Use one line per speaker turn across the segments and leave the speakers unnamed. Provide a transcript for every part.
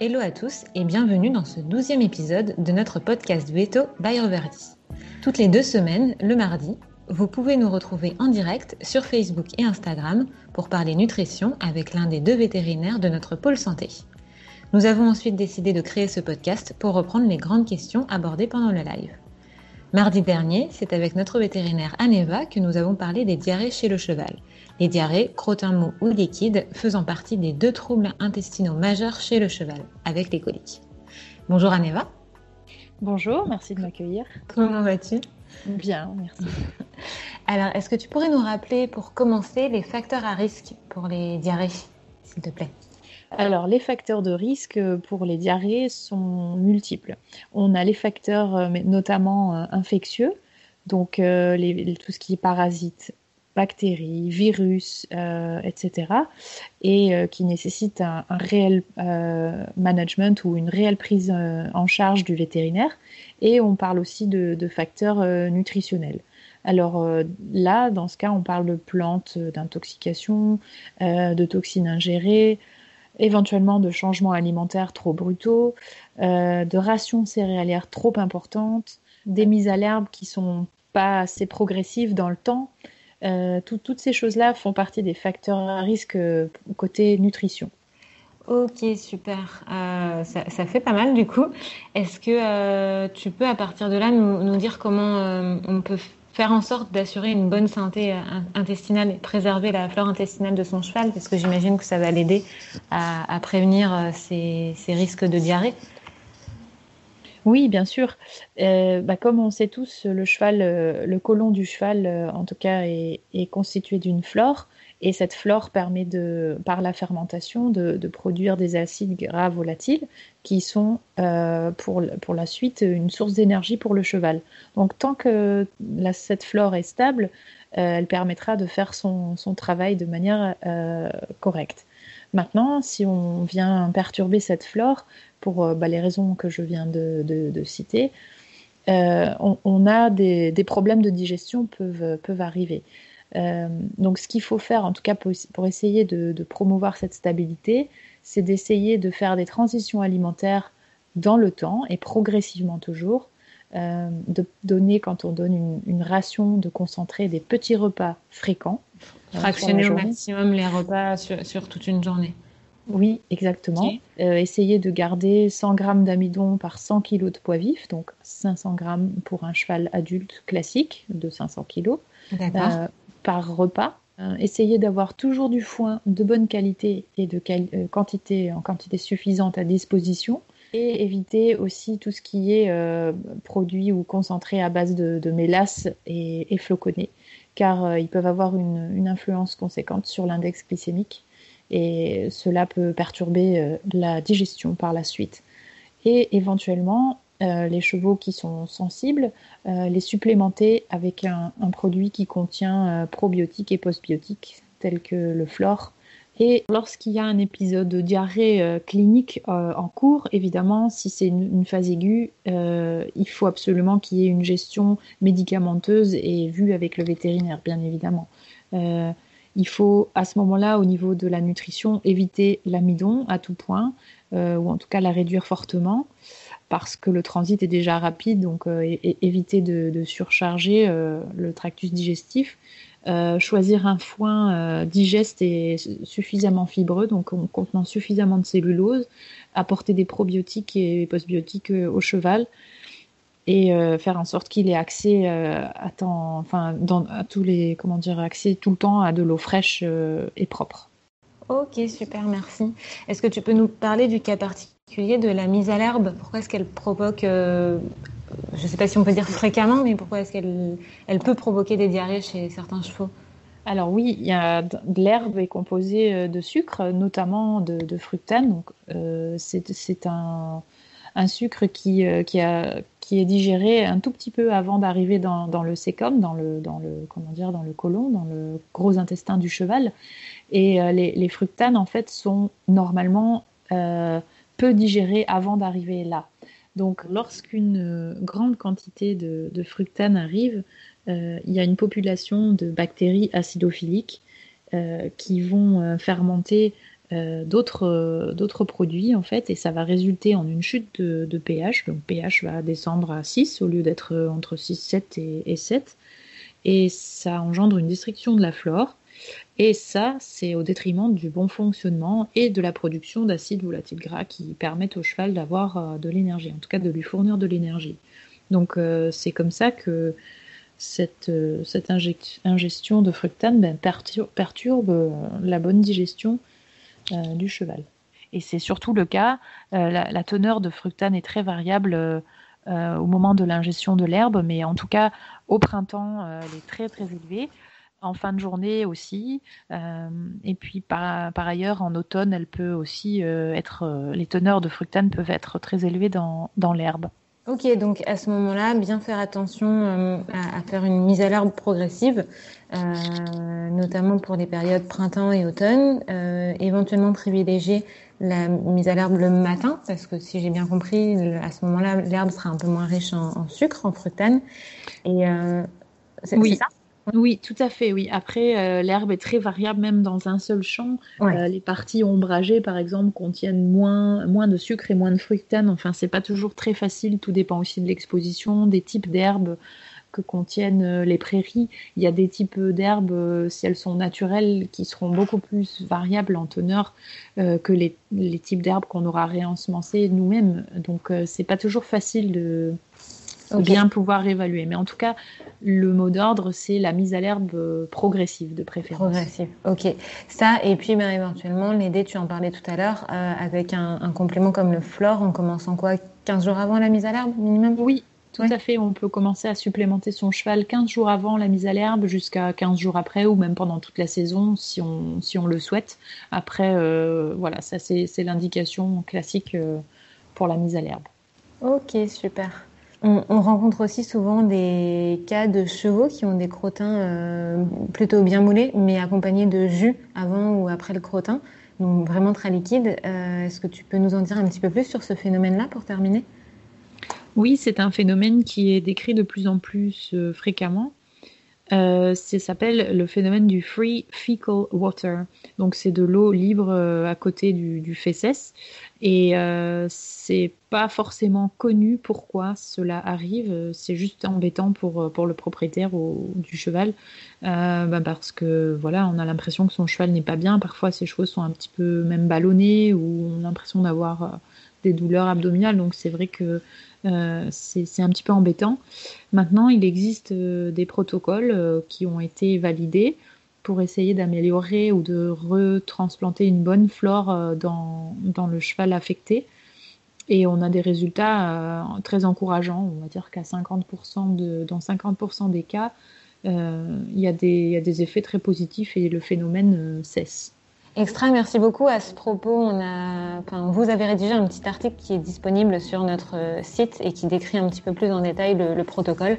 Hello à tous et bienvenue dans ce 12e épisode de notre podcast Veto by Reverdy. Toutes les 2 semaines, le mardi, vous pouvez nous retrouver en direct sur Facebook et Instagram pour parler nutrition avec l'un des 2 vétérinaires de notre pôle santé. Nous avons ensuite décidé de créer ce podcast pour reprendre les grandes questions abordées pendant le live. Mardi dernier, c'est avec notre vétérinaire Aneva que nous avons parlé des diarrhées chez le cheval. Les diarrhées, crottin mou ou liquide, faisant partie des 2 troubles intestinaux majeurs chez le cheval, avec les coliques. Bonjour Aneva.
Bonjour, merci de m'accueillir.
Comment vas-tu ?
Bien, merci.
Alors, est-ce que tu pourrais nous rappeler pour commencer les facteurs à risque pour les diarrhées, s'il te plaît ?
Alors, les facteurs de risque pour les diarrhées sont multiples. On a les facteurs notamment infectieux, donc tout ce qui est parasites, bactéries, virus, etc. et qui nécessitent un réel management ou une réelle prise en charge du vétérinaire. Et on parle aussi de facteurs nutritionnels. Alors là, dans ce cas, on parle de plantes, d'intoxication, de toxines ingérées, éventuellement de changements alimentaires trop brutaux, de rations céréalières trop importantes, des mises à l'herbe qui sont pas assez progressives dans le temps. Toutes ces choses-là font partie des facteurs à risque côté nutrition.
Ok, super. Ça fait pas mal du coup. Est-ce que tu peux à partir de là nous dire comment on peut faire en sorte d'assurer une bonne santé intestinale et préserver la flore intestinale de son cheval, parce que j'imagine que ça va l'aider à prévenir ces risques de diarrhée.
Oui, bien sûr. Comme on sait tous, le côlon du cheval, en tout cas, est constitué d'une flore. Et cette flore permet, par la fermentation, de produire des acides gras volatiles qui sont, pour la suite, une source d'énergie pour le cheval. Donc, tant que cette flore est stable, elle permettra de faire son travail de manière correcte. Maintenant, si on vient perturber cette flore, pour les raisons que je viens de citer, on a des problèmes de digestion peuvent arriver. Donc ce qu'il faut faire, en tout cas pour essayer de promouvoir cette stabilité, c'est d'essayer de faire des transitions alimentaires dans le temps et progressivement toujours, de donner, quand on donne une ration, de concentrer des petits repas fréquents.
Fractionner au maximum les repas sur toute une journée.
Oui, exactement.
Okay.
Essayer de garder 100 g d'amidon par 100 kg de poids vif, donc 500 g pour un cheval adulte classique de 500 kg par repas. Essayer d'avoir toujours du foin de bonne qualité et en quantité suffisante à disposition. Et éviter aussi tout ce qui est produit ou concentré à base de mélasse et floconnés, car ils peuvent avoir une influence conséquente sur l'index glycémique. Et cela peut perturber la digestion par la suite. Et éventuellement, les chevaux qui sont sensibles, les supplémenter avec un produit qui contient probiotiques et postbiotiques, tels que le fluor. Et lorsqu'il y a un épisode de diarrhée clinique en cours, évidemment, si c'est une phase aiguë, il faut absolument qu'il y ait une gestion médicamenteuse et vue avec le vétérinaire, bien évidemment. Il faut, à ce moment-là, au niveau de la nutrition, éviter l'amidon à tout point, ou en tout cas la réduire fortement, parce que le transit est déjà rapide, donc éviter de surcharger le tractus digestif. Choisir un foin digeste et suffisamment fibreux, donc contenant suffisamment de cellulose, apporter des probiotiques et postbiotiques au cheval, et faire en sorte qu'il ait accès accès tout le temps à de l'eau fraîche et propre.
Ok, super, merci. Est-ce que tu peux nous parler du cas particulier de la mise à l'herbe ? Pourquoi est-ce qu'elle provoque, je ne sais pas si on peut dire fréquemment, mais pourquoi est-ce qu'elle peut provoquer des diarrhées chez certains chevaux ?
Alors oui, l'herbe est composée de sucre, notamment de fructane. Donc, c'est un sucre qui est digéré un tout petit peu avant d'arriver dans le cæcum, dans le côlon, dans le gros intestin du cheval. Et les fructanes, en fait, sont normalement peu digérées avant d'arriver là. Donc, lorsqu'une grande quantité de fructane arrive, il y a une population de bactéries acidophiliques qui vont fermenter d'autres produits en fait, et ça va résulter en une chute de pH. Donc pH va descendre à 6 au lieu d'être entre 6,7 et 7, et ça engendre une destruction de la flore. Et ça, c'est au détriment du bon fonctionnement et de la production d'acides volatiles gras qui permettent au cheval d'avoir de l'énergie, en tout cas de lui fournir de l'énergie. Donc c'est comme ça que cette ingestion de fructane perturbe la bonne digestion du cheval. Et c'est surtout le cas, la teneur de fructane est très variable au moment de l'ingestion de l'herbe, mais en tout cas au printemps, elle est très très élevée. En fin de journée aussi, et puis par ailleurs en automne, elle peut aussi les teneurs de fructane peuvent être très élevées dans l'herbe.
Ok, donc à ce moment-là, bien faire attention à faire une mise à l'herbe progressive, notamment pour les périodes printemps et automne, éventuellement privilégier la mise à l'herbe le matin, parce que si j'ai bien compris, à ce moment-là, l'herbe sera un peu moins riche en sucre, en fructane. Et c'est ça ?
Oui, tout à fait, oui. Après, l'herbe est très variable, même dans un seul champ. Ouais. Les parties ombragées, par exemple, contiennent moins de sucre et moins de fructane. Enfin, c'est pas toujours très facile. Tout dépend aussi de l'exposition, des types d'herbes que contiennent les prairies. Il y a des types d'herbes, si elles sont naturelles, qui seront beaucoup plus variables en teneur que les types d'herbes qu'on aura réensemencées nous-mêmes. Donc, c'est pas toujours facile de bien pouvoir évaluer. Mais en tout cas, le mot d'ordre, c'est la mise à l'herbe progressive de préférence.
Progressive, ok. Ça, et puis éventuellement, l'aider, tu en parlais tout à l'heure, avec un complément comme le Flore, en commençant 15 jours avant la mise à l'herbe, minimum ?
Oui, tout à fait. On peut commencer à supplémenter son cheval 15 jours avant la mise à l'herbe, jusqu'à 15 jours après, ou même pendant toute la saison, si on le souhaite. Après, voilà, ça c'est l'indication classique pour la mise à l'herbe.
Ok, super. On rencontre aussi souvent des cas de chevaux qui ont des crottins plutôt bien moulés, mais accompagnés de jus avant ou après le crottin, donc vraiment très liquide. Est-ce que tu peux nous en dire un petit peu plus sur ce phénomène-là pour terminer ?
Oui, c'est un phénomène qui est décrit de plus en plus fréquemment. Ça s'appelle le phénomène du free fecal water. Donc c'est de l'eau libre à côté du fécès, et c'est pas forcément connu pourquoi cela arrive. C'est juste embêtant pour le propriétaire du cheval, parce que voilà, on a l'impression que son cheval n'est pas bien. Parfois ses chevaux sont un petit peu même ballonnés, ou on a l'impression d'avoir des douleurs abdominales. Donc c'est vrai que c'est un petit peu embêtant. Maintenant, il existe des protocoles qui ont été validés pour essayer d'améliorer ou de retransplanter une bonne flore dans le cheval affecté. Et on a des résultats très encourageants. On va dire qu'à 50% dans 50% des cas, il y a des effets très positifs et le phénomène cesse.
Extra, merci beaucoup. À ce propos, vous avez rédigé un petit article qui est disponible sur notre site et qui décrit un petit peu plus en détail le protocole.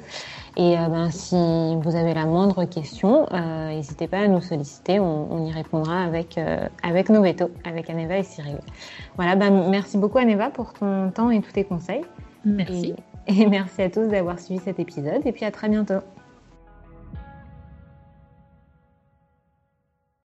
Et si vous avez la moindre question, n'hésitez pas à nous solliciter. On y répondra avec nos vétos, avec Aneva et Cyril. Voilà, merci beaucoup Aneva pour ton temps et tous tes conseils.
Merci.
Et merci à tous d'avoir suivi cet épisode, et puis à très bientôt.